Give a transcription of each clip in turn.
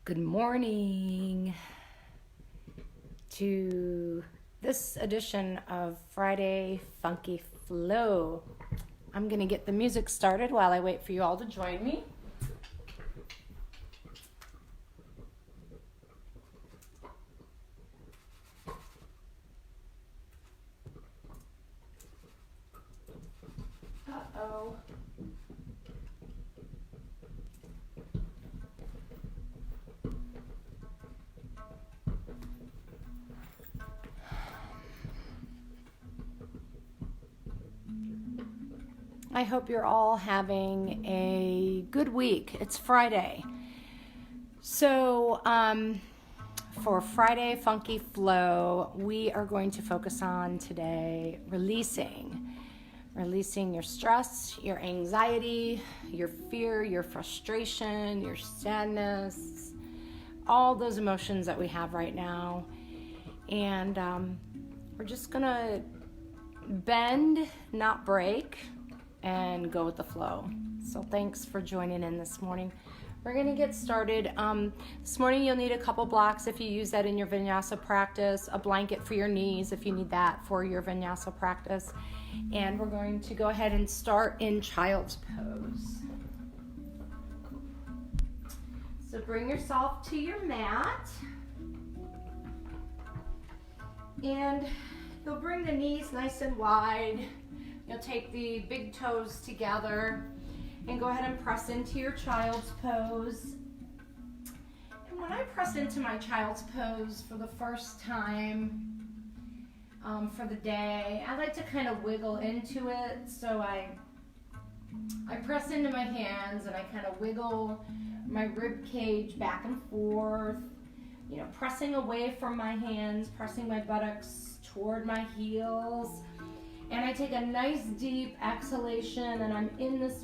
Good morning to this edition of Friday Funky Flow. I'm going to get the music started while I wait for you all to join me. Uh-oh. I hope you're all having a good week. It's Friday. So, for Friday Funky Flow, we are going to focus on today releasing your stress, your anxiety, your fear, your frustration, your sadness, all those emotions that we have right now. And we're just going to bend, not break, and go with the flow. So thanks for joining in this morning. We're going to get started. This morning you'll need a couple blocks if you use that in your vinyasa practice, a blanket for your knees if you need that for your vinyasa practice. And we're going to go ahead and start in child's pose. So bring yourself to your mat. And you'll bring the knees nice and wide. You'll take the big toes together and go ahead and press into your child's pose. And when I press into my child's pose for the first time for the day, I like to kind of wiggle into it. So I press into my hands and I kind of wiggle my rib cage back and forth, pressing away from my hands, pressing my buttocks toward my heels. And I take a nice deep exhalation and I'm in this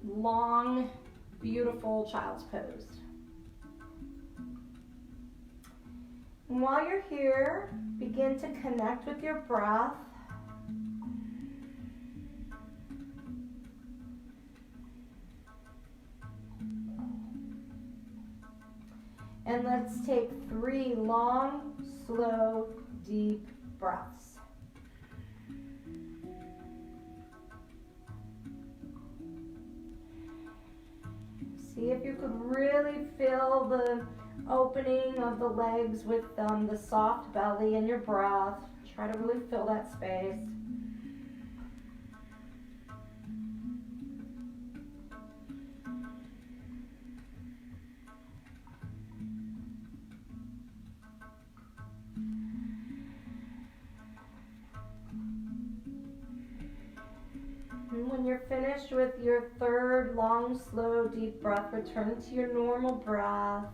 long, beautiful child's pose. And while you're here, begin to connect with your breath. And let's take 3 long, slow, deep breaths. See if you could really feel the opening of the legs with the soft belly in your breath. Try to really fill that space. And when you're finished with your 3rd long, slow, deep breath, return to your normal breath.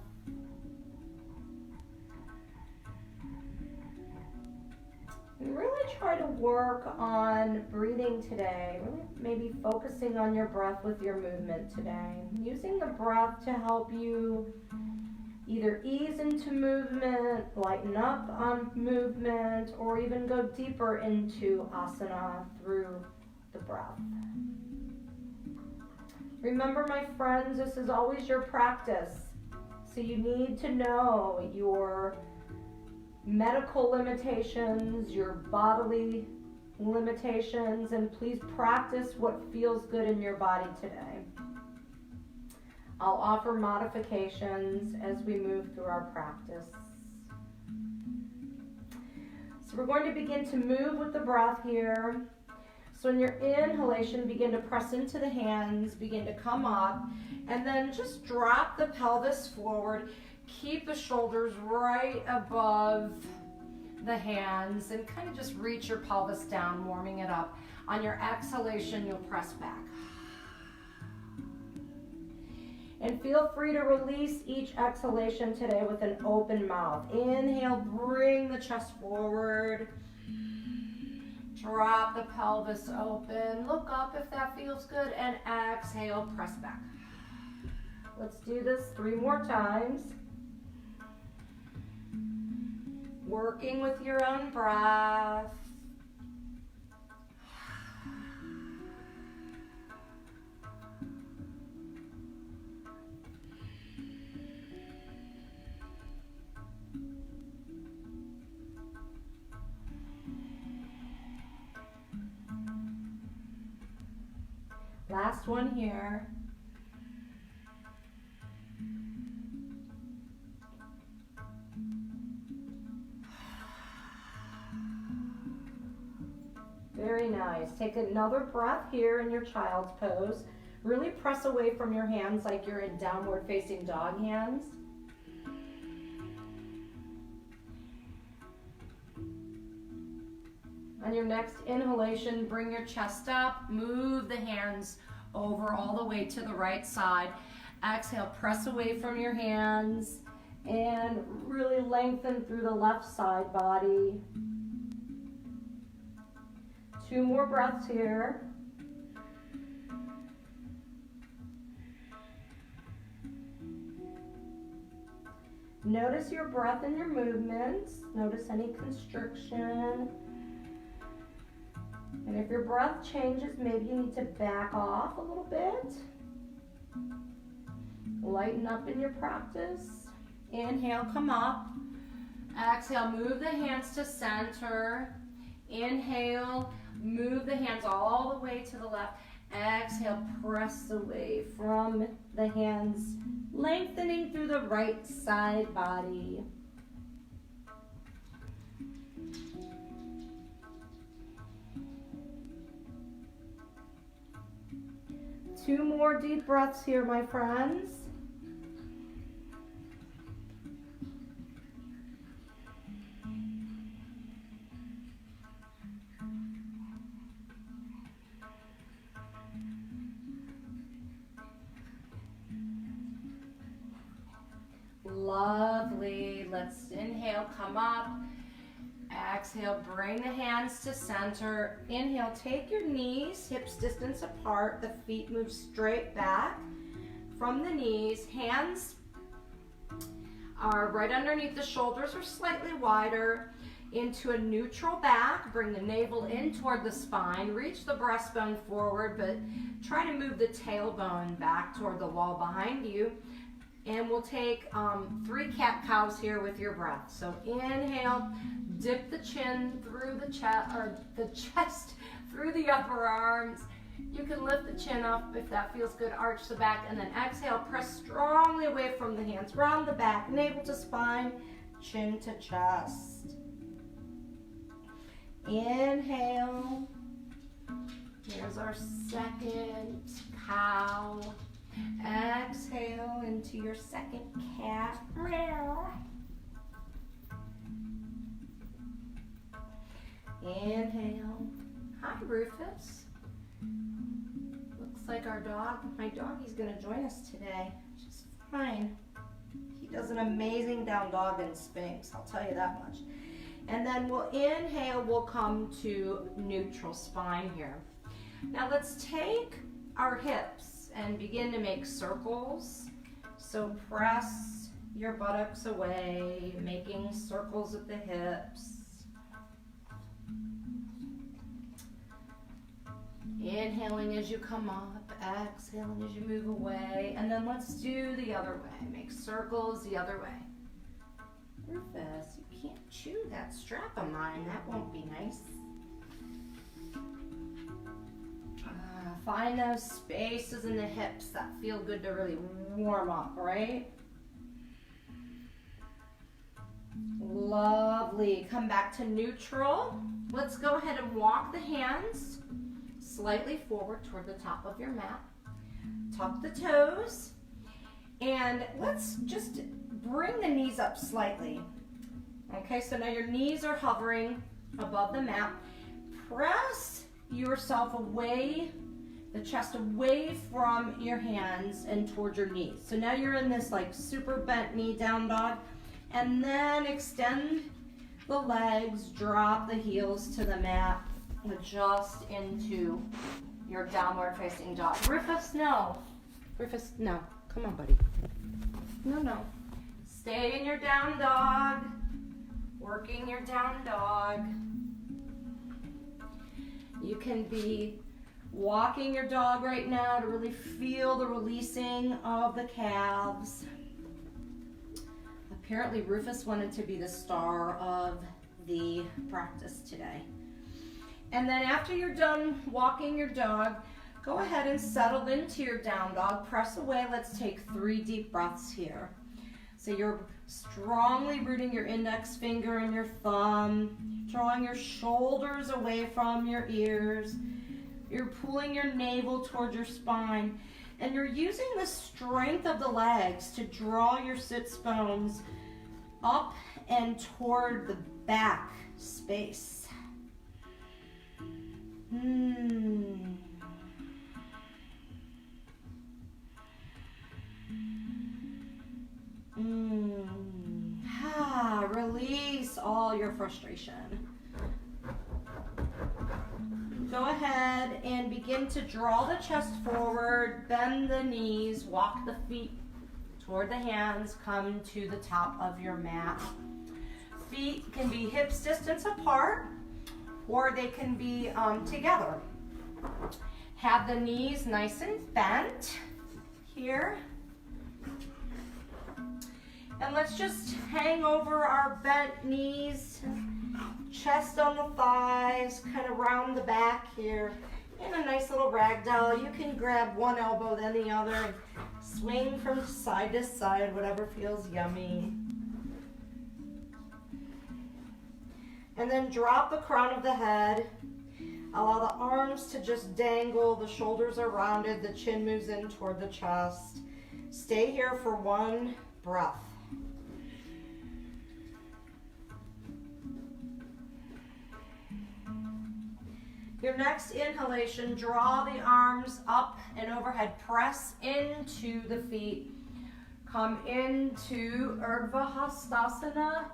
And really try to work on breathing today. Really maybe focusing on your breath with your movement today. Using the breath to help you either ease into movement, lighten up on movement, or even go deeper into asana through the breath. Remember, my friends, this is always your practice. So you need to know your medical limitations, your bodily limitations, and please practice what feels good in your body today. I'll offer modifications as we move through our practice. So we're going to begin to move with the breath here. So in your inhalation, begin to press into the hands, begin to come up, and then just drop the pelvis forward. Keep the shoulders right above the hands and kind of just reach your pelvis down, warming it up. On your exhalation, you'll press back. And feel free to release each exhalation today with an open mouth. Inhale, bring the chest forward. Drop the pelvis open. Look up if that feels good. And exhale, press back. Let's do this 3 more times. Working with your own breath. Last one here. Very nice. Take another breath here in your child's pose. Really press away from your hands like you're in downward facing dog hands. On your next inhalation, bring your chest up, move the hands over all the way to the right side. Exhale, press away from your hands and really lengthen through the left side body. 2 more breaths here. Notice your breath and your movements. Notice any constriction. And if your breath changes, maybe you need to back off a little bit. Lighten up in your practice. Inhale, come up. Exhale, move the hands to center. Inhale, move the hands all the way to the left. Exhale, press away from the hands, lengthening through the right side body. Two more deep breaths here, my friends. Lovely. Let's inhale, come up. Exhale, bring the hands to center. Inhale, take your knees, hips distance apart. The feet move straight back from the knees. Hands are right underneath the shoulders or slightly wider into a neutral back. Bring the navel in toward the spine. Reach the breastbone forward, but try to move the tailbone back toward the wall behind you. And we'll take 3 cat-cows here with your breath. So inhale, dip the chin through the chest, or the chest through the upper arms. You can lift the chin up if that feels good, arch the back, and then exhale, press strongly away from the hands. Round the back, navel to spine, chin to chest. Inhale. Here's our second cow. Exhale into your second cat. Inhale. Hi, Rufus. Looks like my doggy's gonna join us today, which is fine. He does an amazing down dog and Spanx, I'll tell you that much. And then we'll inhale, we'll come to neutral spine here. Now let's take our hips and begin to make circles. So press your buttocks away, making circles at the hips. Inhaling as you come up, exhaling as you move away, and then let's do the other way. Make circles the other way. Rufus, you can't chew that strap of mine. That won't be nice. Find those spaces in the hips that feel good to really warm up, right? Lovely. Come back to neutral. Let's go ahead and walk the hands slightly forward toward the top of your mat. Tuck the toes. And let's just bring the knees up slightly. Okay, so now your knees are hovering above the mat. Press yourself away, the chest away from your hands and towards your knees. So now you're in this like super bent knee down dog. And then extend the legs, drop the heels to the mat, adjust into your downward facing dog. Rufus, no. Rufus, no. Come on, buddy. No. Stay in your down dog. Working your down dog. You can be walking your dog right now to really feel the releasing of the calves. Apparently Rufus wanted to be the star of the practice today. And then after you're done walking your dog, Go ahead and settle into your down dog. Press away. Let's take 3 deep breaths here. So you're strongly rooting your index finger and your thumb, drawing your shoulders away from your ears. You're pulling your navel towards your spine, and you're using the strength of the legs to draw your sits bones up and toward the back space. Release all your frustration. Go ahead and begin to draw the chest forward, bend the knees, walk the feet toward the hands, come to the top of your mat. Feet can be hips distance apart, or they can be together. Have the knees nice and bent here. And let's just hang over our bent knees, chest on the thighs, kind of round the back here in a nice little ragdoll. You can grab one elbow, then the other, and swing from side to side, whatever feels yummy. And then drop the crown of the head. Allow the arms to just dangle, the shoulders are rounded, the chin moves in toward the chest. Stay here for 1 breath. Your next inhalation, draw the arms up and overhead. Press into the feet. Come into Urdhva Hastasana.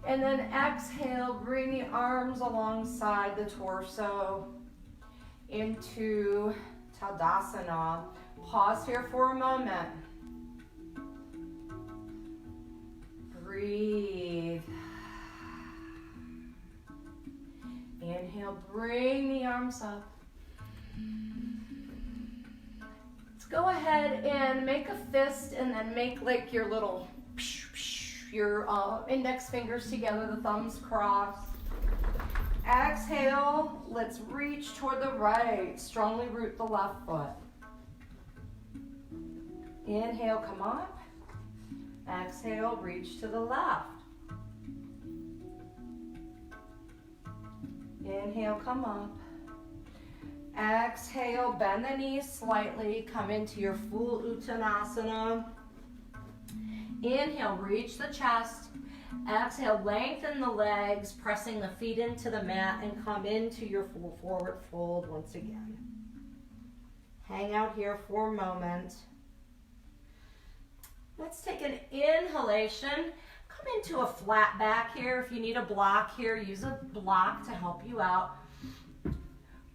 And then exhale, bring the arms alongside the torso into Tadasana. Pause here for a moment. Breathe. Inhale, bring the arms up. Let's go ahead and make a fist and then make like your little, your index fingers together, the thumbs crossed. Exhale, let's reach toward the right. Strongly root the left foot. Inhale, come up. Exhale, reach to the left. Inhale, come up. Exhale, bend the knees slightly. Come into your full Uttanasana. Inhale, reach the chest. Exhale, lengthen the legs, pressing the feet into the mat, and come into your full forward fold once again. Hang out here for a moment. Let's take an inhalation. Come into a flat back here. If you need a block here, use a block to help you out. I'm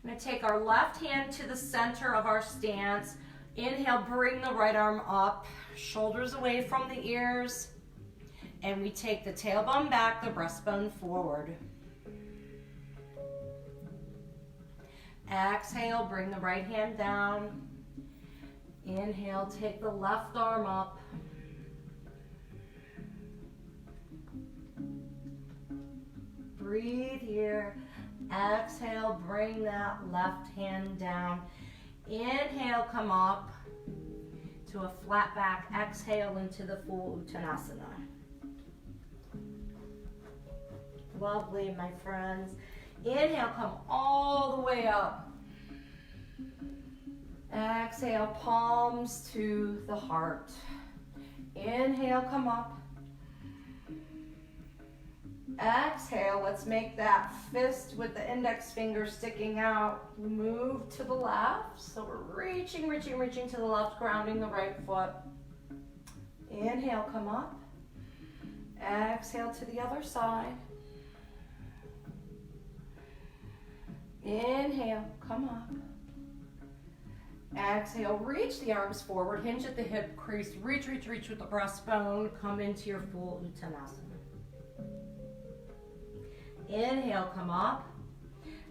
going to take our left hand to the center of our stance. Inhale, bring the right arm up, shoulders away from the ears, and we take the tailbone back, the breastbone forward. Exhale, bring the right hand down. Inhale, take the left arm up. Breathe here. Exhale, bring that left hand down. Inhale, come up to a flat back. Exhale into the full Uttanasana. Lovely, my friends. Inhale, come all the way up. Exhale, palms to the heart. Inhale, come up. Exhale, let's make that fist with the index finger sticking out. Move to the left. So we're reaching to the left, grounding the right foot. Inhale, come up. Exhale to the other side. Inhale, come up. Exhale, reach the arms forward, hinge at the hip crease, reach with the breastbone, come into your full Uttanasana. Inhale, come up.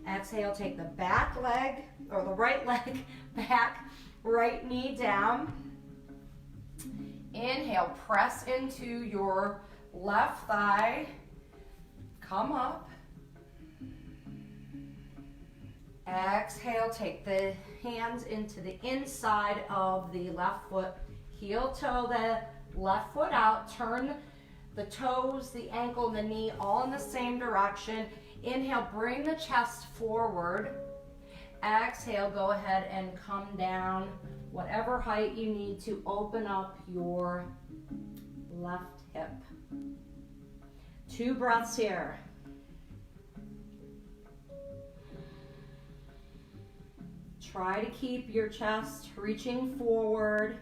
Exhale, take the back leg, or the right leg back, right knee down. Inhale, press into your left thigh. Come up. Exhale, take the hands into the inside of the left foot. Heel toe the left foot out. Turn the toes, the ankle, and the knee all in the same direction. Inhale, bring the chest forward. Exhale, go ahead and come down whatever height you need to open up your left hip. 2 breaths here. Try to keep your chest reaching forward,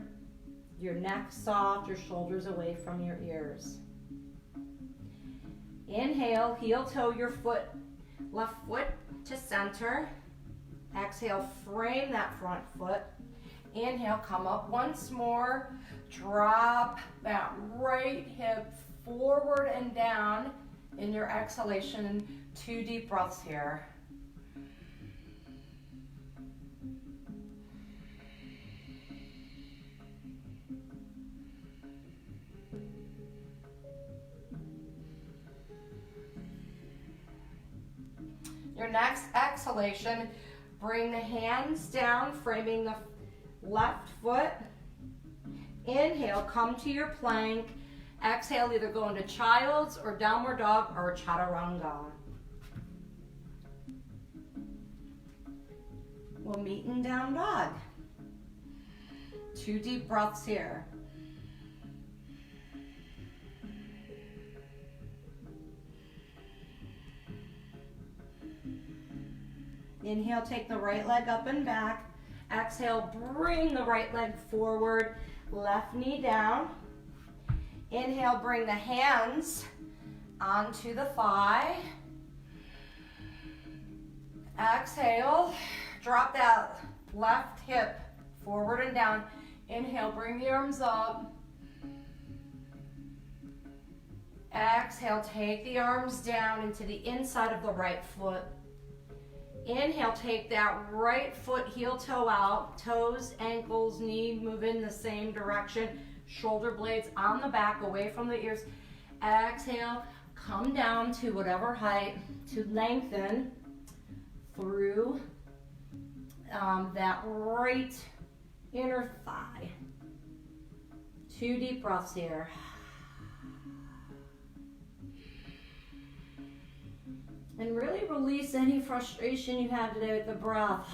your neck soft, your shoulders away from your ears. Inhale, heel toe your foot, left foot to center. Exhale, frame that front foot. Inhale, come up once more. Drop that right hip forward and down in your exhalation. 2 deep breaths here. Your next exhalation, bring the hands down, framing the left foot. Inhale, come to your plank. Exhale, either go into child's or downward dog or chaturanga. We'll meet in down dog. 2 deep breaths here. Inhale, take the right leg up and back. Exhale, bring the right leg forward, left knee down. Inhale, bring the hands onto the thigh. Exhale, drop that left hip forward and down. Inhale, bring the arms up. Exhale, take the arms down into the inside of the right foot. Inhale, take that right foot, heel toe out, toes, ankles, knee move in the same direction, shoulder blades on the back, away from the ears. Exhale, come down to whatever height to lengthen through that right inner thigh. 2 deep breaths here. And really release any frustration you have today with the breath.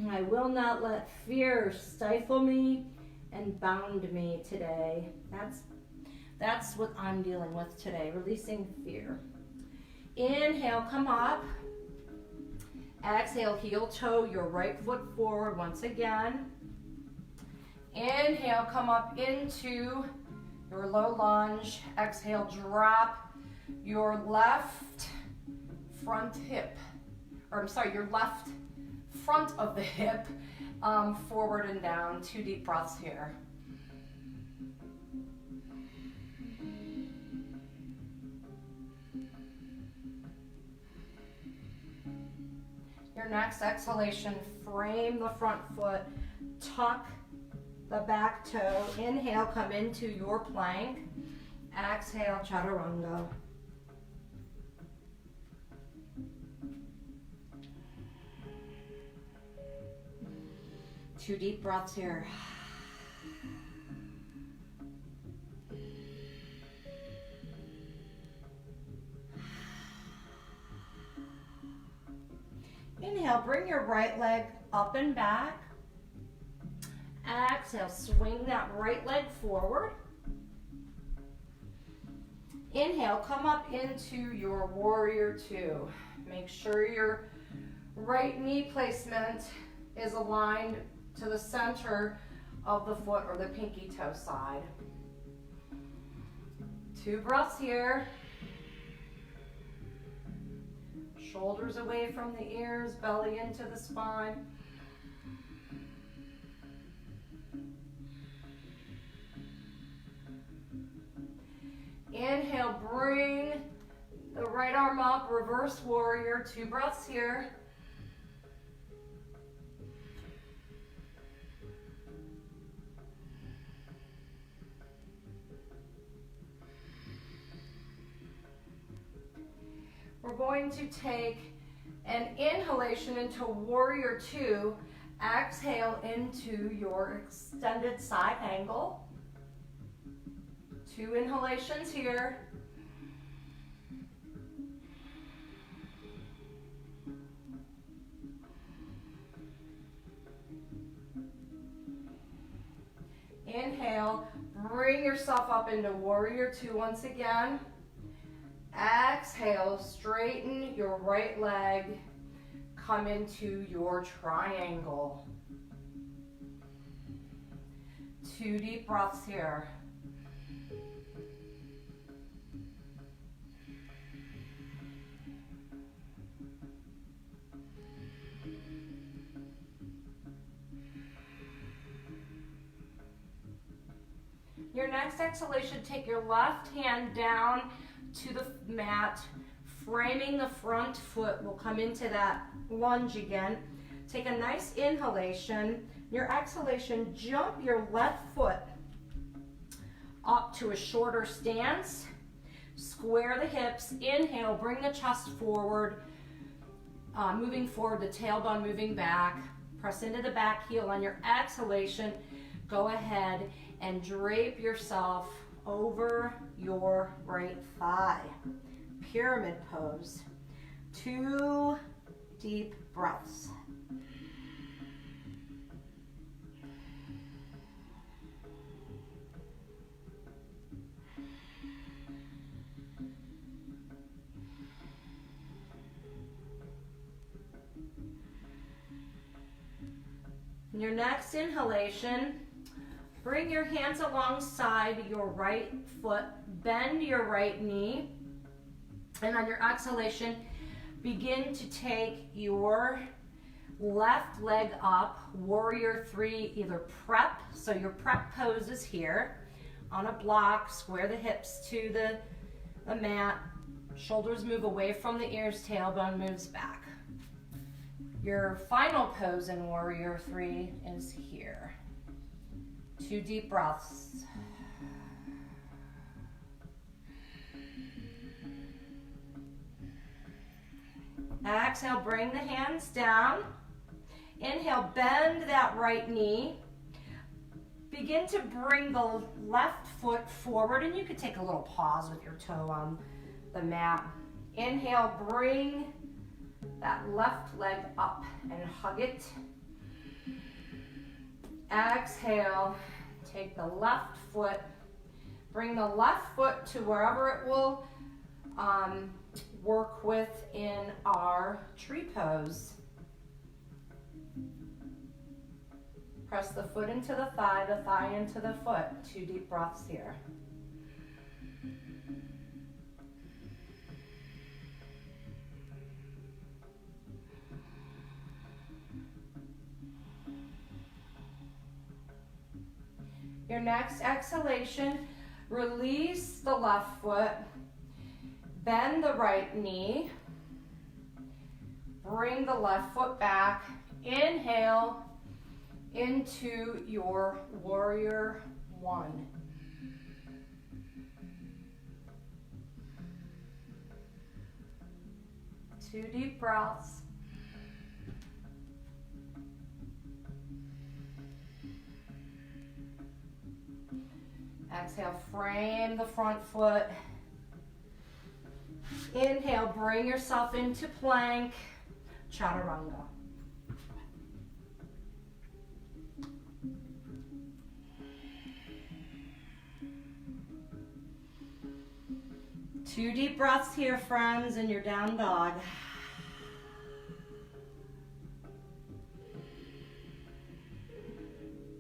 I will not let fear stifle me and bound me today. That's what I'm dealing with today, releasing fear. Inhale, come up. Exhale, heel toe your right foot forward once again. Inhale, come up into your low lunge. Exhale, drop your left front hip, your left front of the hip forward and down. 2 deep breaths here. Your next exhalation, frame the front foot, tuck the back toe. Inhale, come into your plank. Exhale, chaturanga. Two deep breaths here. Inhale, bring your right leg up and back. Exhale, swing that right leg forward. Inhale, come up into your warrior two. Make sure your right knee placement is aligned to the center of the foot or the pinky toe side. 2 breaths here. Shoulders away from the ears, belly into the spine. Inhale, bring the right arm up, reverse warrior. 2 breaths here. we're going to take an inhalation into warrior two. Exhale into your extended side angle. 2 inhalations here. Inhale, bring yourself up into warrior two once again. Exhale, straighten your right leg. Come into your triangle. 2 deep breaths here. Your next exhalation, take your left hand down to the mat, framing the front foot. We'll come into that lunge again. Take a nice inhalation. Your exhalation, jump your left foot up to a shorter stance. Square the hips. Inhale, bring the chest forward. Moving forward, the tailbone moving back. Press into the back heel. On your exhalation, go ahead and drape yourself over your right thigh. Pyramid pose. 2 deep breaths. Your next inhalation, bring your hands alongside your right foot, bend your right knee, and on your exhalation, begin to take your left leg up, warrior three, either prep, so your prep pose is here, on a block, square the hips to the mat, shoulders move away from the ears, tailbone moves back. Your final pose in warrior three is here. 2 deep breaths. Exhale, bring the hands down. Inhale, bend that right knee. Begin to bring the left foot forward, and you could take a little pause with your toe on the mat. Inhale, bring that left leg up and hug it. Exhale, take the left foot, bring the left foot to wherever it will work with in our tree pose. Press the foot into the thigh into the foot. 2 deep breaths here. Your next exhalation, release the left foot, bend the right knee, bring the left foot back, inhale into your warrior one. Two deep breaths. Exhale, frame the front foot. Inhale, bring yourself into plank, chaturanga. Two deep breaths here, friends, in your down dog.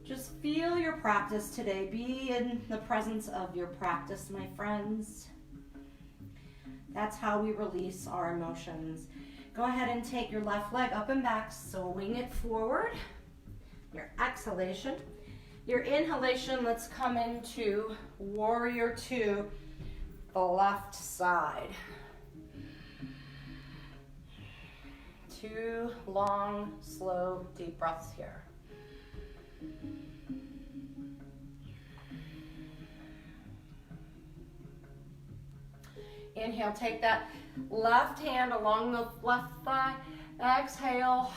Just feel your practice today. Be in the presence of your practice, my friends. That's how we release our emotions. Go ahead and take your left leg up and back, swing it forward. Your exhalation. Your inhalation, let's come into warrior two, the left side. 2 long, slow, deep breaths here. Inhale, take that Left hand along the left thigh. Exhale.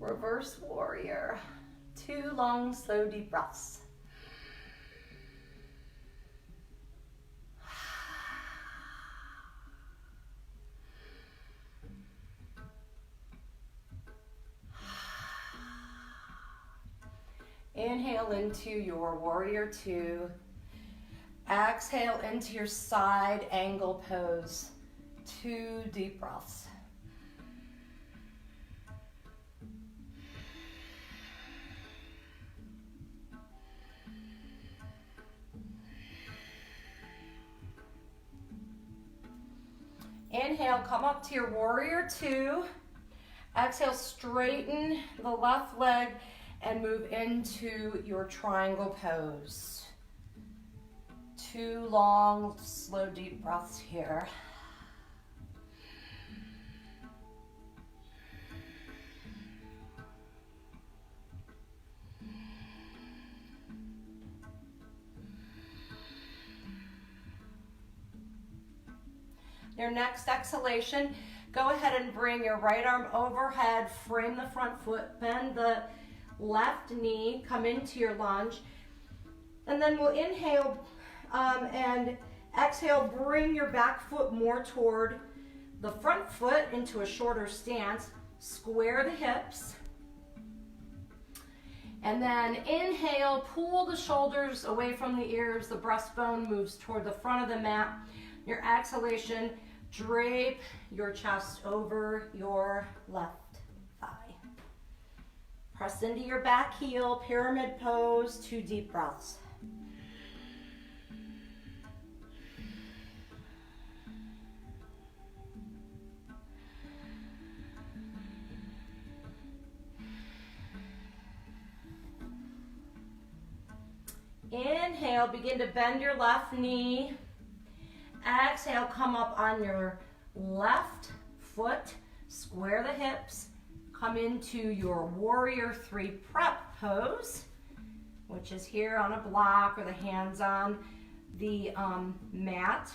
Reverse warrior. 2 long, slow, deep breaths. Inhale into your warrior 2. Exhale into your side angle pose. 2 deep breaths. Inhale, come up to your warrior 2. Exhale, straighten the left leg and move into your triangle pose. 2 long, slow, deep breaths here. Your next exhalation, go ahead and bring your right arm overhead, frame the front foot, bend the left knee, come into your lunge, and then we'll inhale and exhale, bring your back foot more toward the front foot into a shorter stance, square the hips, and then inhale, pull the shoulders away from the ears, the breastbone moves toward the front of the mat. Your exhalation, drape your chest over your left thigh. Press into your back heel, pyramid pose, 2 deep breaths. Inhale, begin to bend your left knee. Exhale, come up on your left foot, square the hips, come into your warrior 3 prep pose, which is here on a block or the hands on the mat.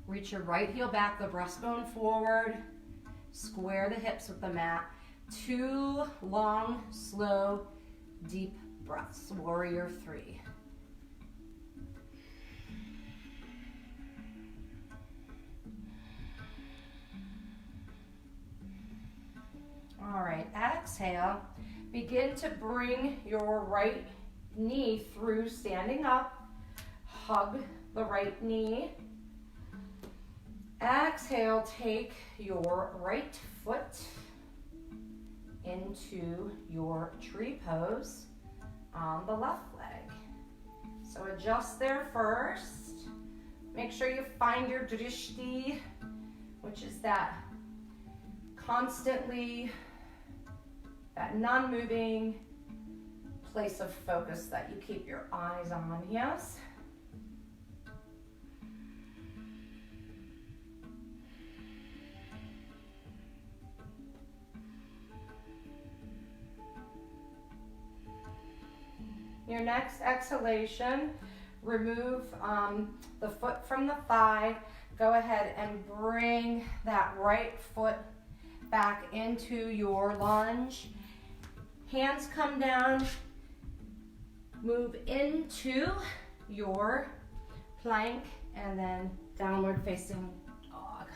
Reach your right heel back, the breastbone forward, square the hips with the mat. 2 long, slow, deep breaths, warrior 3. All right, exhale. Begin to bring your right knee through standing up. Hug the right knee. Exhale, take your right foot into your tree pose on the left leg. So adjust there first. Make sure you find your drishti, which is that constantly, that non-moving place of focus that you keep your eyes on, yes? Your next exhalation, remove the foot from the thigh. Go ahead and bring that right foot back into your lunge. Hands come down, move into your plank, and then downward facing dog.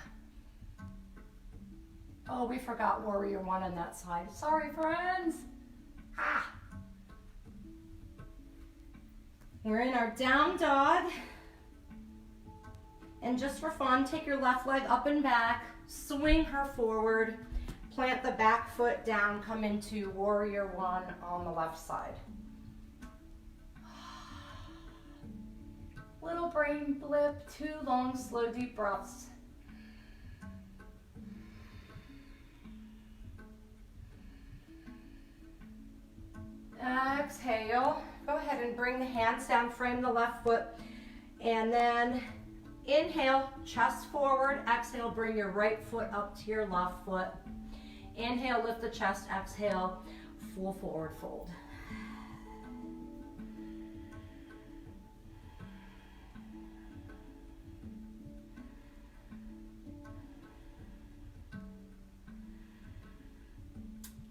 Oh, we forgot warrior 1 on that side. Sorry, friends. Ah. We're in our down dog. And just for fun, take your left leg up and back, swing her forward, plant the back foot down, come into warrior 1 on the left side. Little brain blip, 2 long, slow, deep breaths. Exhale. Go ahead and bring the hands down, frame the left foot, and then inhale, chest forward. Exhale, bring your right foot up to your left foot. Inhale, lift the chest. Exhale, full forward fold.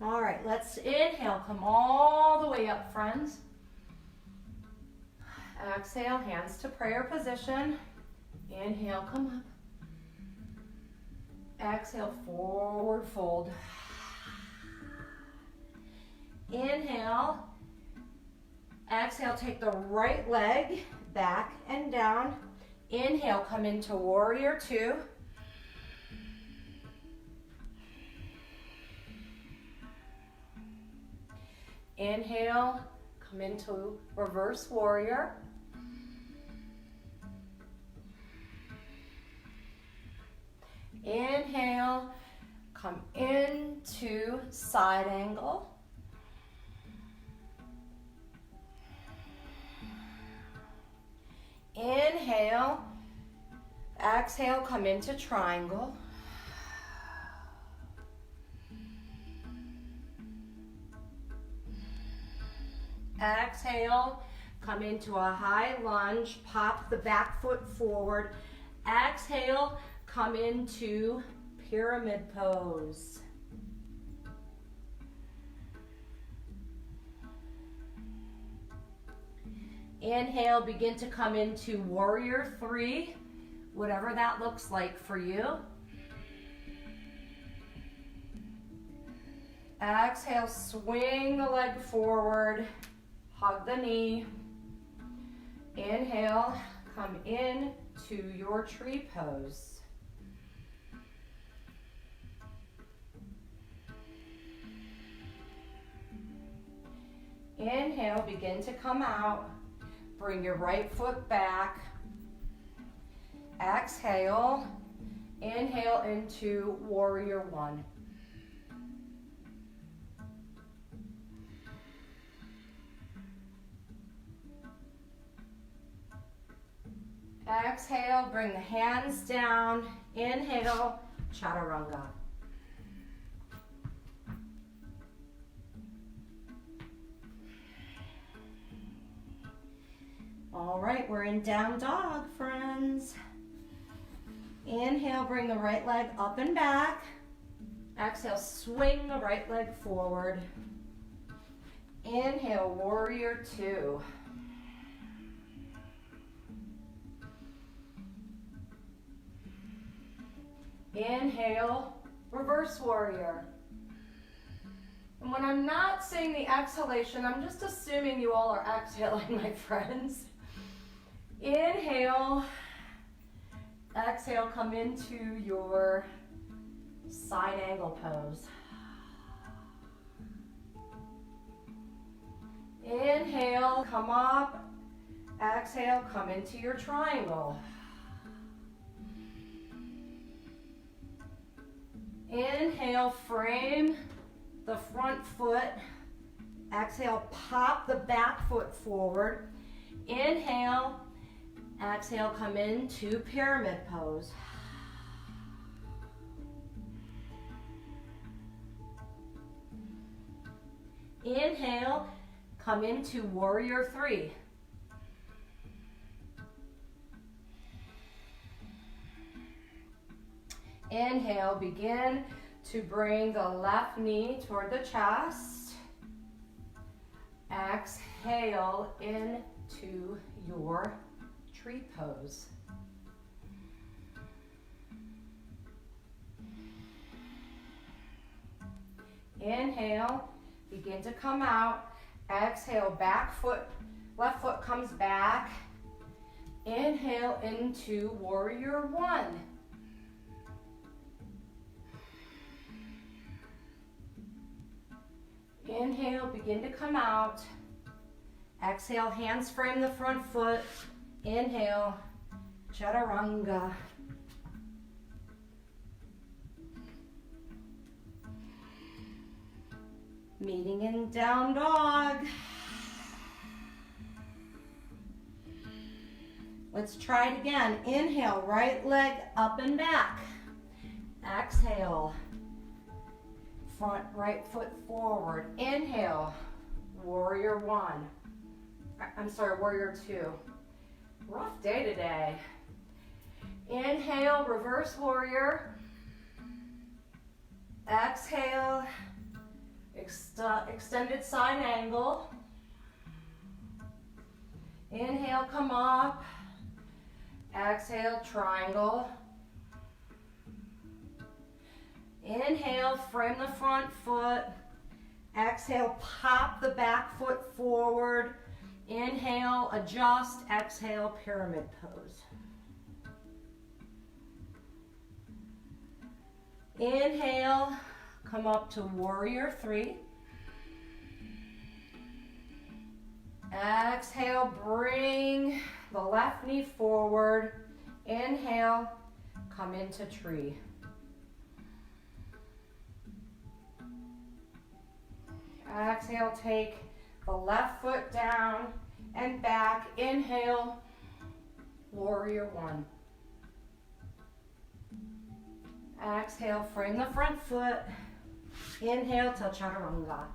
All right, let's inhale, come all the way up, friends. Exhale, hands to prayer position. Inhale, come up. Exhale, forward fold. Inhale. Exhale, take the right leg back and down. Inhale, come into warrior two. Inhale, come into reverse warrior. Inhale, come into side angle. Inhale, exhale, come into triangle. Exhale, come into a high lunge, pop the back foot forward. Exhale, come into pyramid pose. Inhale, begin to come into warrior three, whatever that looks like for you. Exhale, swing the leg forward, hug the knee. Inhale, come into your tree pose. Inhale, begin to come out. Bring your right foot back. Exhale, inhale into warrior one. Exhale, bring the hands down. Inhale, chaturanga. All right, we're in down dog, friends. Inhale, bring the right leg up and back. Exhale, swing the right leg forward. Inhale, warrior two. Inhale, reverse warrior. And when I'm not saying the exhalation, I'm just assuming you all are exhaling, my friends. Inhale, exhale, come into your side angle pose. Inhale, come up. Exhale, come into your triangle. Inhale, frame the front foot. Exhale, pop the back foot forward. Inhale, exhale, come into pyramid pose. Inhale, come into warrior three. Inhale, begin to bring the left knee toward the chest. Exhale into your tree pose. Inhale, begin to come out. Exhale, back foot, left foot comes back. Inhale into warrior one. Inhale, begin to come out. Exhale, hands frame the front foot. Inhale, chaturanga. Meeting in down dog. Let's try it again. Inhale, right leg up and back. Exhale, front right foot forward. Inhale, warrior one. I'm sorry, warrior two. Rough day today. Inhale, reverse warrior. Exhale extended side angle. Inhale, come up. Exhale, triangle. Inhale, frame the front foot. Exhale, pop the back foot forward. Inhale, adjust. Exhale, pyramid pose. Inhale, come up to warrior three. Exhale, bring the left knee forward. Inhale, come into tree. Exhale, take the left foot down and back. Inhale, warrior one. Exhale, frame the front foot. Inhale to chaturanga.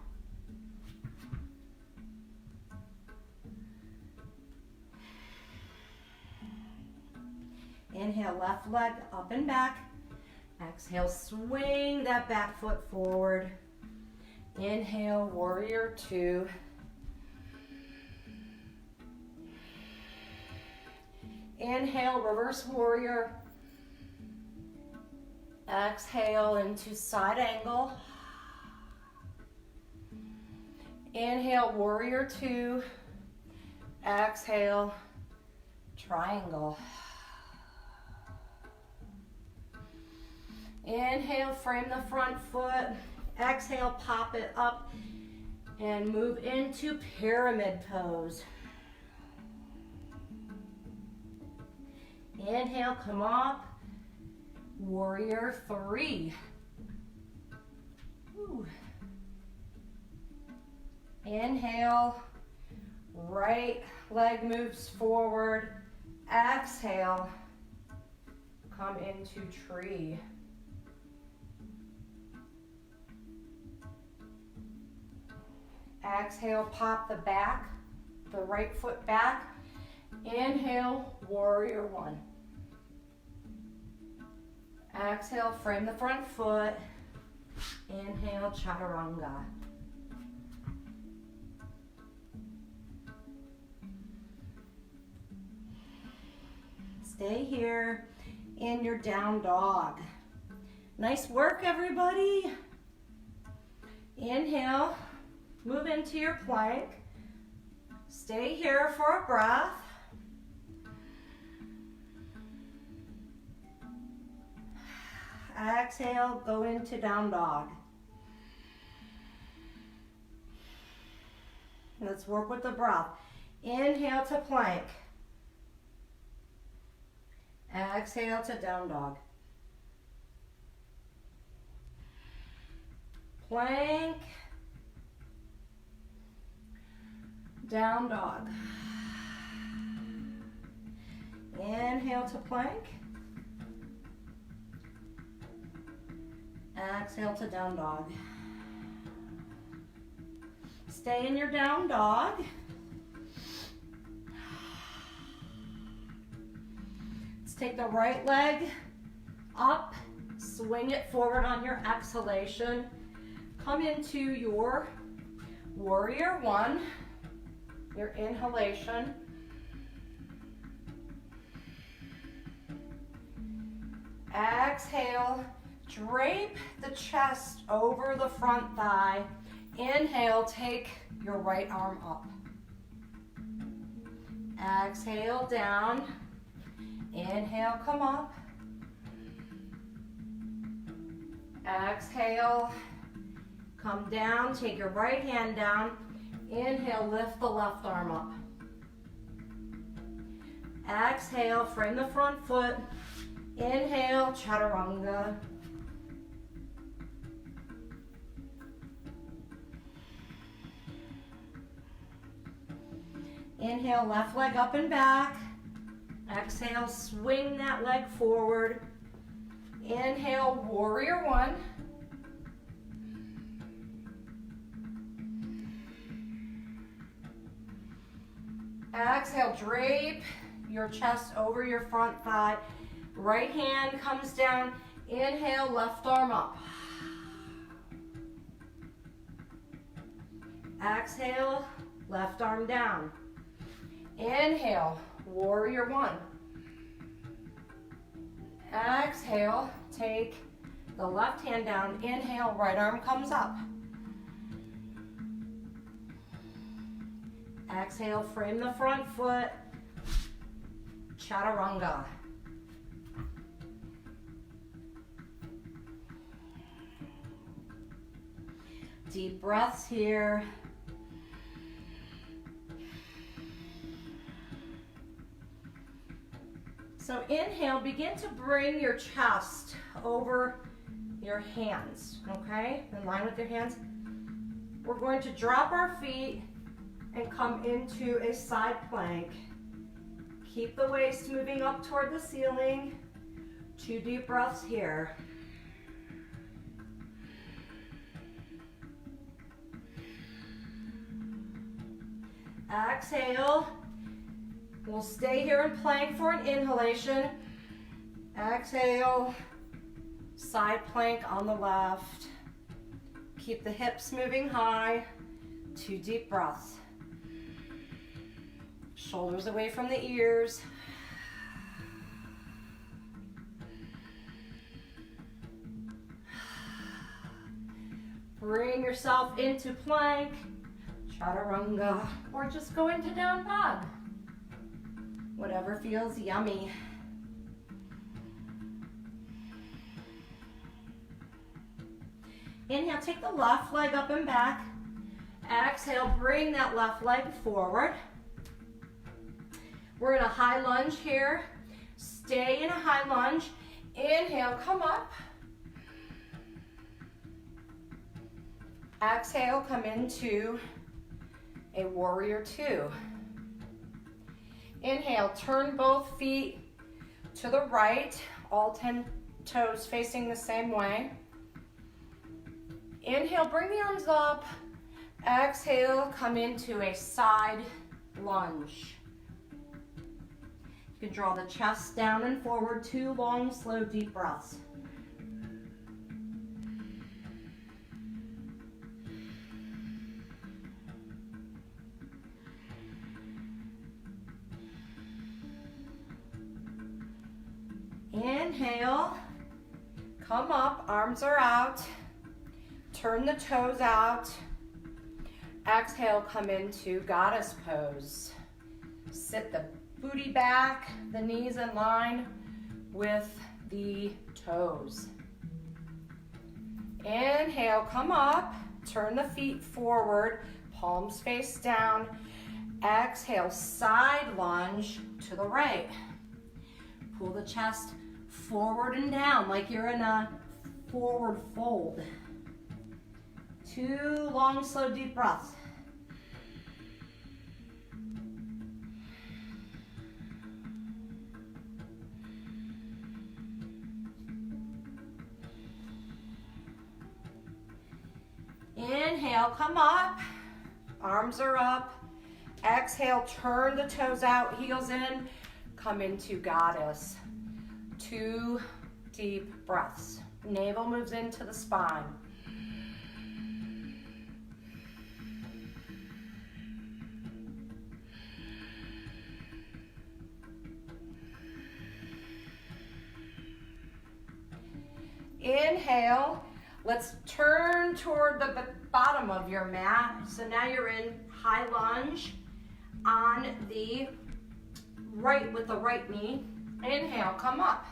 Inhale, left leg up and back. Exhale, swing that back foot forward. Inhale, warrior two. Inhale, reverse warrior. Exhale into side angle. Inhale, warrior two. Exhale, triangle. Inhale, frame the front foot. Exhale, pop it up and move into pyramid pose. Inhale, come up. Warrior three. Ooh. Inhale, right leg moves forward. Exhale, come into tree. Exhale, pop the right foot back. Inhale, warrior one. Exhale, frame the front foot. Inhale, chaturanga. Stay here in your down dog. Nice work, everybody. Inhale, move into your plank. Stay here for a breath. Exhale, go into down dog. Let's work with the breath. Inhale to plank. Exhale to down dog. Plank. Down dog. Inhale to plank. Exhale to down dog. Stay in your down dog. Let's take the right leg up, swing it forward on your exhalation. Come into your warrior one, your inhalation. Exhale, drape the chest over the front thigh. Inhale, take your right arm up. Exhale, down. Inhale, come up. Exhale, come down. Take your right hand down. Inhale, lift the left arm up. Exhale, frame the front foot. Inhale, chaturanga. Inhale, left leg up and back. Exhale, swing that leg forward. Inhale, warrior one. Exhale, drape your chest over your front thigh. Right hand comes down. Inhale, left arm up. Exhale, left arm down. Inhale, warrior one. Exhale, take the left hand down. Inhale, right arm comes up. Exhale, frame the front foot. Chaturanga. Deep breaths here. So inhale, begin to bring your chest over your hands, okay? In line with your hands. We're going to drop our feet and come into a side plank. Keep the waist moving up toward the ceiling. 2 deep breaths here. Exhale. We'll stay here in plank for an inhalation. Exhale. Side plank on the left. Keep the hips moving high. 2 deep breaths. Shoulders away from the ears. Bring yourself into plank, chaturanga, or just go into down dog. Whatever feels yummy. Inhale, take the left leg up and back. Exhale, bring that left leg forward. We're in a high lunge here. Stay in a high lunge. Inhale, come up. Exhale, come into a warrior two. Inhale, turn both feet to the right, all 10 toes facing the same way. Inhale, bring the arms up. Exhale, come into a side lunge. You can draw the chest down and forward, 2 long, slow, deep breaths. Inhale, come up, arms are out. Turn the toes out. Exhale, come into goddess pose. Sit the booty back, the knees in line with the toes. Inhale, come up, turn the feet forward, palms face down. Exhale, side lunge to the right. Pull the chest forward and down like you're in a forward fold. 2 long, slow, deep breaths. Inhale, come up, arms are up. Exhale, turn the toes out, heels in, come into goddess. 2 deep breaths. Navel moves into the spine. Inhale, let's turn toward the bottom of your mat. So now you're in high lunge on the right with the right knee. Inhale, come up.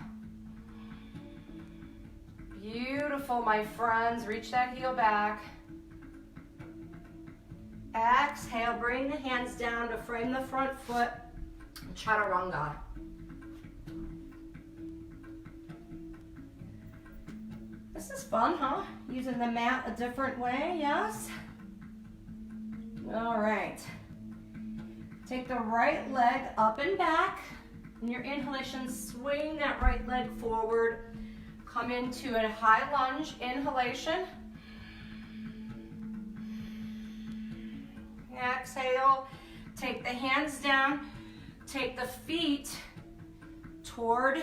Beautiful, my friends. Reach that heel back. Exhale, bring the hands down to frame the front foot. Chaturanga. This is fun, huh? Using the mat a different way, yes? All right. Take the right leg up and back. In your inhalation, swing that right leg forward. Come into a high lunge inhalation. Exhale. Take the hands down. Take the feet toward,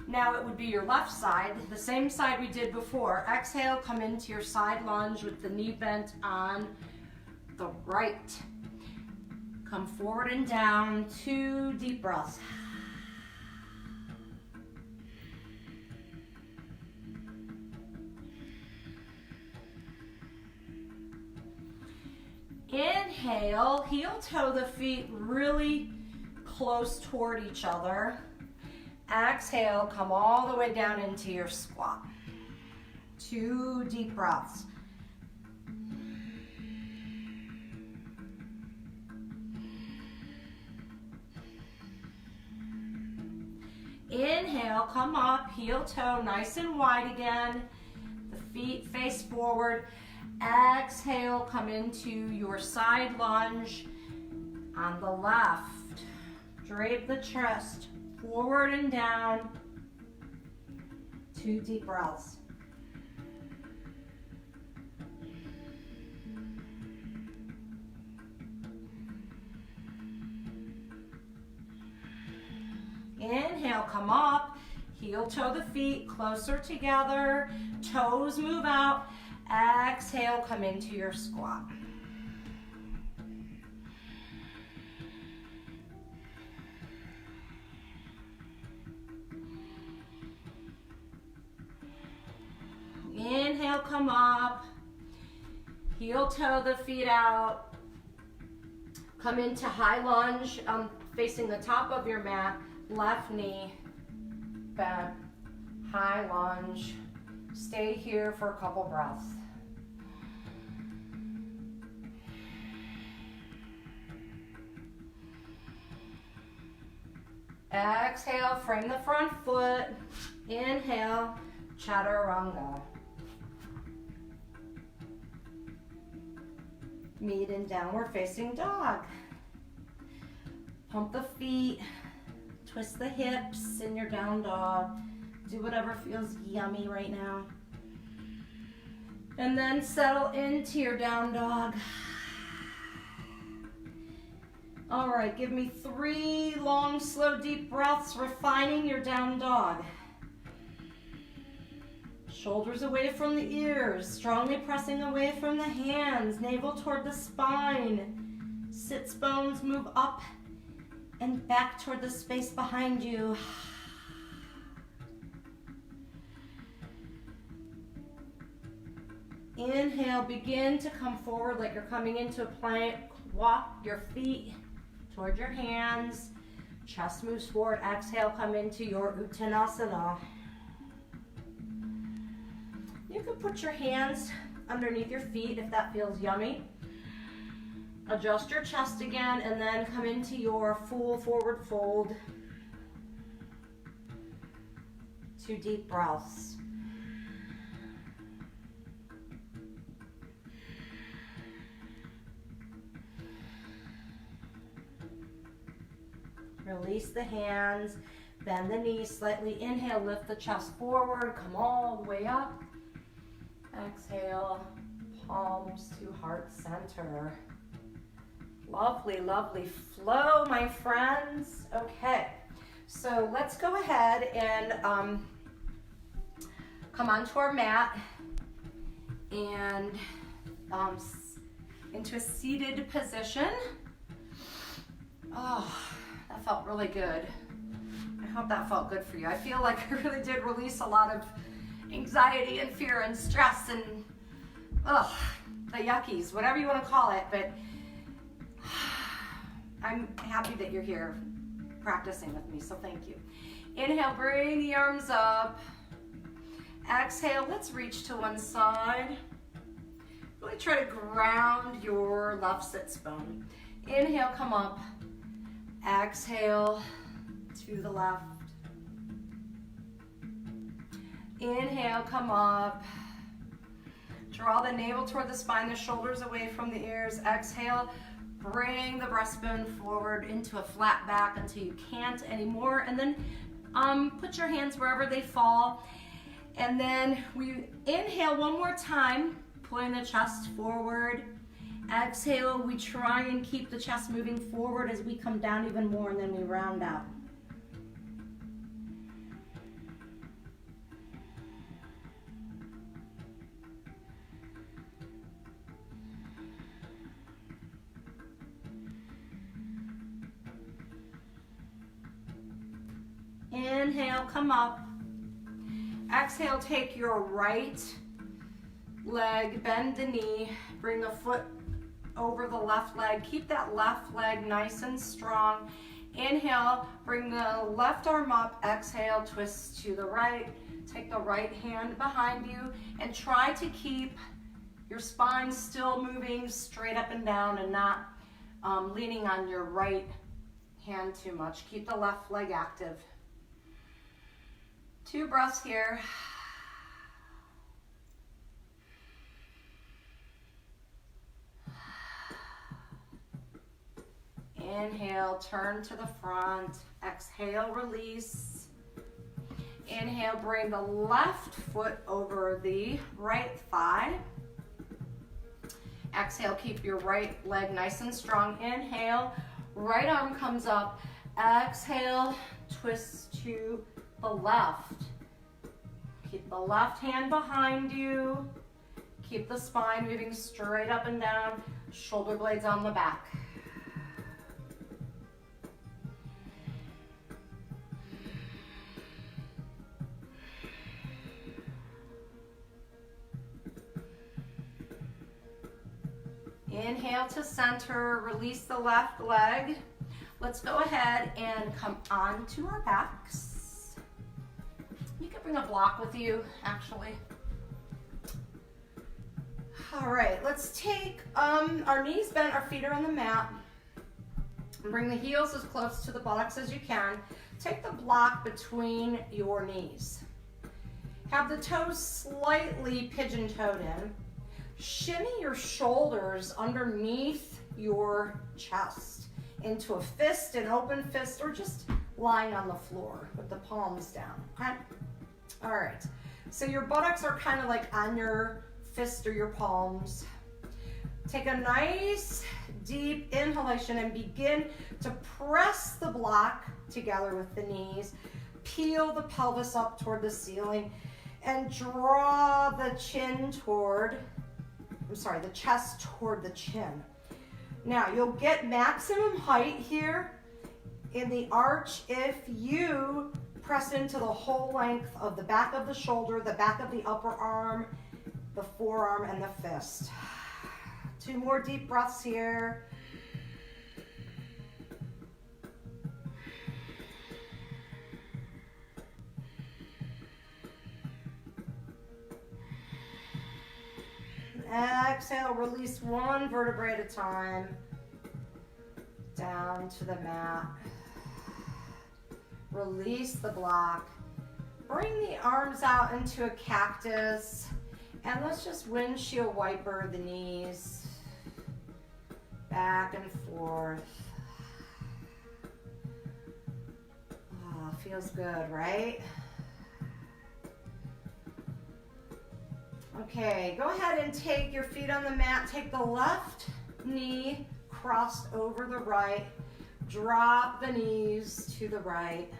now it would be your left side, the same side we did before. Exhale, come into your side lunge with the knee bent on the right. Come forward and down, 2 deep breaths. Inhale, heel toe the feet really close toward each other. Exhale, come all the way down into your squat. 2 deep breaths. Inhale, come up, heel toe nice and wide again. The feet face forward. Exhale, come into your side lunge on the left. Drape the chest forward and down. 2 deep breaths. Inhale, come up, heel toe the feet closer together, toes move out. Exhale, come into your squat. Inhale, come up, heel toe the feet out, come into high lunge, facing the top of your mat, left knee bent, high lunge. Stay here for a couple breaths. Exhale, frame the front foot. Inhale, chaturanga. Meet in downward facing dog. Pump the feet, twist the hips in your down dog. Do whatever feels yummy right now. And then settle into your down dog. All right, give me 3 long, slow, deep breaths, refining your down dog. Shoulders away from the ears, strongly pressing away from the hands, navel toward the spine. Sits bones move up and back toward the space behind you. Inhale, begin to come forward like you're coming into a plank. Walk your feet toward your hands. Chest moves forward. Exhale, come into your Uttanasana. You can put your hands underneath your feet if that feels yummy. Adjust your chest again and then come into your full forward fold. 2 deep breaths. Release the hands, bend the knees slightly. Inhale, lift the chest forward, come all the way up. Exhale, palms to heart center. Lovely, lovely flow, my friends. Okay, so let's go ahead and come onto our mat and into a seated position. Oh, that felt really good. I hope that felt good for you. I feel like I really did release a lot of anxiety and fear and stress and the yuckies, whatever you want to call it, but I'm happy that you're here practicing with me, so thank you. Inhale, bring the arms up. Exhale, let's reach to one side. Really try to ground your left sits bone. Inhale, come up. Exhale to the left. Inhale, come up. Draw the navel toward the spine, the shoulders away from the ears. Exhale, bring the breastbone forward into a flat back until you can't anymore. And then put your hands wherever they fall. And then we inhale one more time, pulling the chest forward. Exhale, we try and keep the chest moving forward as we come down even more, and then we round out. Inhale, come up. Exhale, take your right leg, bend the knee, bring the foot over the left leg. Keep that left leg nice and strong. Inhale, bring the left arm up. Exhale, twist to the right. Take the right hand behind you and try to keep your spine still moving straight up and down and not leaning on your right hand too much. Keep the left leg active. 2 breaths here. Inhale, turn to the front. Exhale, release. Inhale, bring the left foot over the right thigh. Exhale, keep your right leg nice and strong. Inhale, right arm comes up. Exhale, twist to the left. Keep the left hand behind you. Keep the spine moving straight up and down. Shoulder blades on the back. Inhale to center, release the left leg. Let's go ahead and come onto our backs. You can bring a block with you, actually. All right, let's take our knees bent, our feet are on the mat. Bring the heels as close to the buttocks as you can. Take the block between your knees. Have the toes slightly pigeon-toed in. Shimmy your shoulders underneath your chest into a fist, an open fist, or just lying on the floor with the palms down, okay? All right, so your buttocks are kind of like on your fist or your palms. Take a nice deep inhalation and begin to press the block together with the knees. Peel the pelvis up toward the ceiling and draw the chest toward the chin. Now, you'll get maximum height here in the arch if you press into the whole length of the back of the shoulder, the back of the upper arm, the forearm, and the fist. 2 more deep breaths here. Exhale, release 1 vertebrae at a time. Down to the mat. Release the block. Bring the arms out into a cactus. And let's just windshield wiper the knees. Back and forth. Oh, feels good, right? Okay, go ahead and take your feet on the mat. Take the left knee crossed over the right. Drop the knees to the right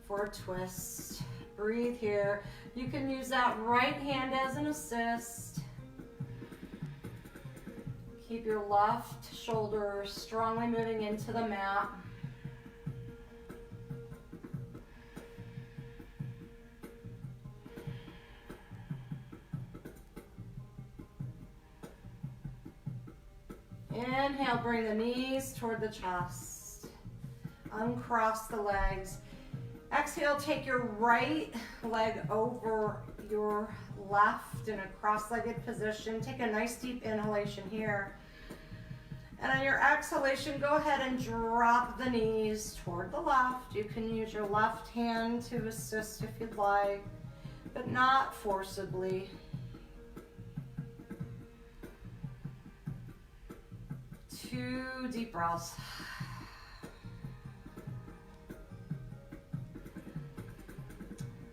for a twist. Breathe here. You can use that right hand as an assist. Keep your left shoulder strongly moving into the mat. Inhale, bring the knees toward the chest. Uncross the legs. Exhale, take your right leg over your left in a cross-legged position. Take a nice deep inhalation here. And on your exhalation, go ahead and drop the knees toward the left. You can use your left hand to assist if you'd like, but not forcibly. 2 deep breaths.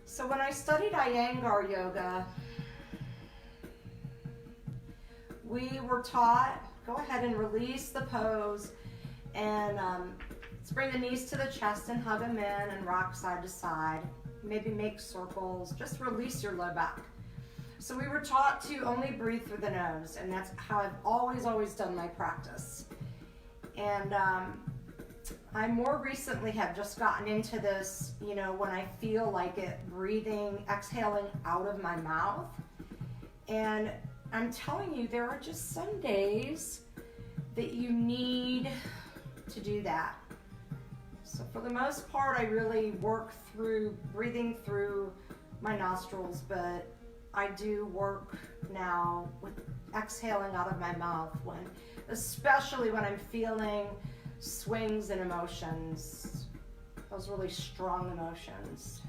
So when I studied Iyengar yoga, we were taught, go ahead and release the pose and let's bring the knees to the chest and hug them in and rock side to side. Maybe make circles, just release your low back. So we were taught to only breathe through the nose, and that's how I've always done my practice. And I more recently have just gotten into this, you know, when I feel like it, breathing, exhaling out of my mouth. And I'm telling you, there are just some days that you need to do that. So for the most part, I really work through breathing through my nostrils, but I do work now with exhaling out of my mouth especially when I'm feeling swings in emotions, those really strong emotions.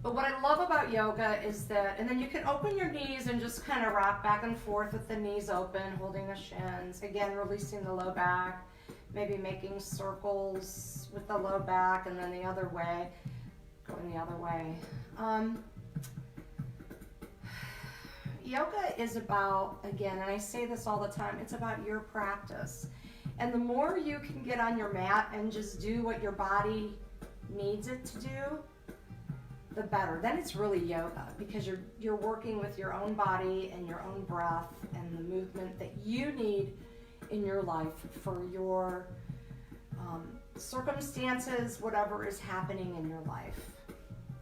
But what I love about yoga is that, and then you can open your knees and just kind of rock back and forth with the knees open, holding the shins. Again, releasing the low back, maybe making circles with the low back and then the other way, going the other way. Yoga is about, again, and I say this all the time, it's about your practice. And the more you can get on your mat and just do what your body needs it to do, the better. Then it's really yoga, because you're working with your own body and your own breath and the movement that you need in your life for your circumstances, whatever is happening in your life.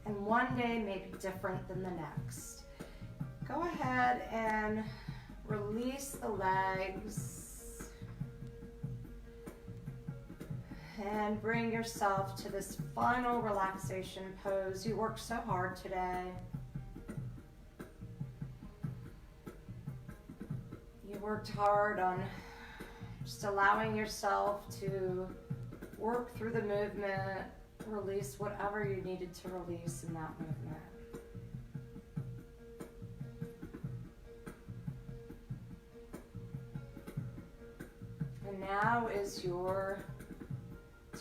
And one day may be different than the next. Go ahead and release the legs and bring yourself to this final relaxation pose. You worked so hard today. You worked hard on just allowing yourself to work through the movement, release whatever you needed to release in that movement. And now is your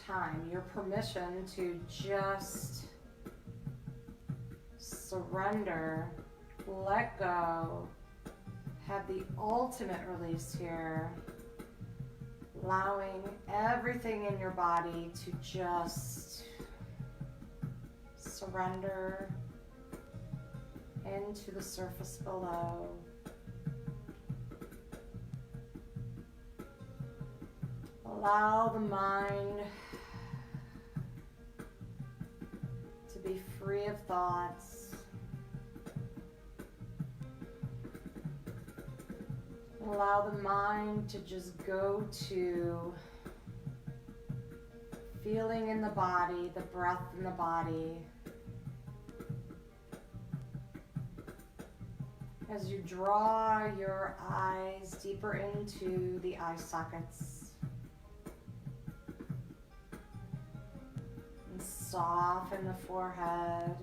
time, your permission to just surrender, let go, have the ultimate release here, allowing everything in your body to just surrender into the surface below. Allow the mind to be free of thoughts. Allow the mind to just go to feeling in the body, the breath in the body. As you draw your eyes deeper into the eye sockets. Soften the forehead.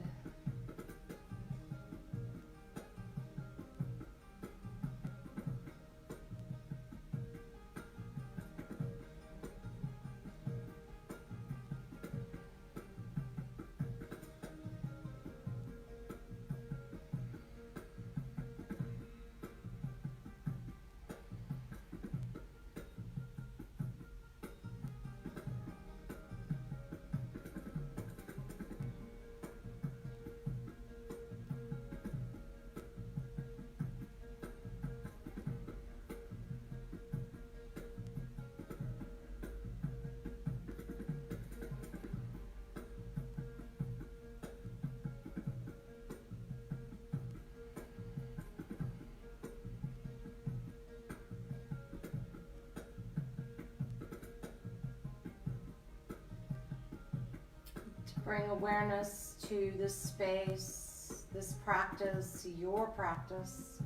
Bring awareness to this space, this practice, your practice.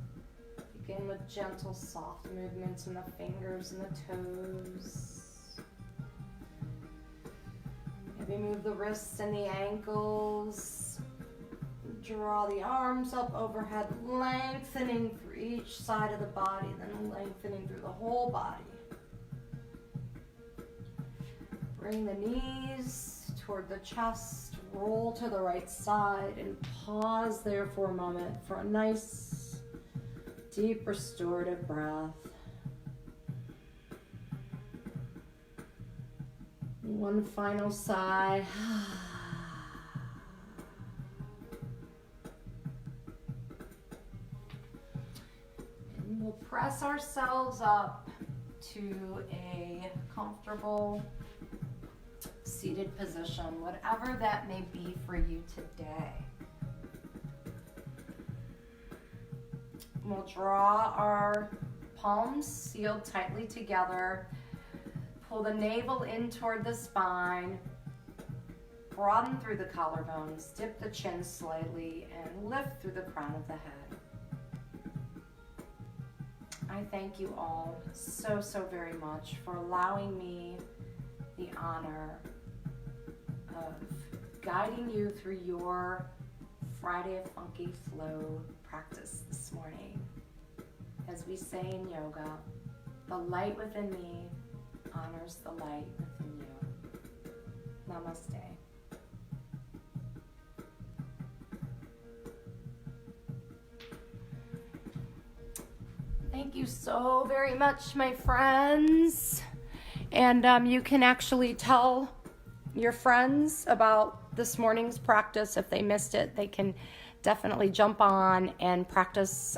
Begin with gentle, soft movements in the fingers and the toes. Maybe move the wrists and the ankles. Draw the arms up overhead, lengthening through each side of the body, then lengthening through the whole body. Bring the knees toward the chest, roll to the right side, and pause there for a moment for a nice, deep, restorative breath. One final sigh. And we'll press ourselves up to a comfortable seated position, whatever that may be for you today. We'll draw our palms sealed tightly together. Pull the navel in toward the spine. Broaden through the collarbones. Dip the chin slightly and lift through the crown of the head. I thank you all so, so very much for allowing me the honor of guiding you through your Friday of Funky Flow practice this morning. As we say in yoga, the light within me honors the light within you. Namaste. Thank you so very much, my friends. And you can actually tell your friends about this morning's practice. If they missed it, they can definitely jump on and practice,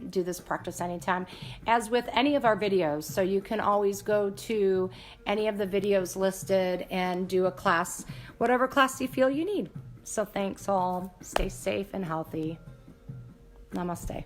do this practice anytime. As with any of our videos, so you can always go to any of the videos listed and do a class, whatever class you feel you need. So thanks all. Stay safe and healthy. Namaste.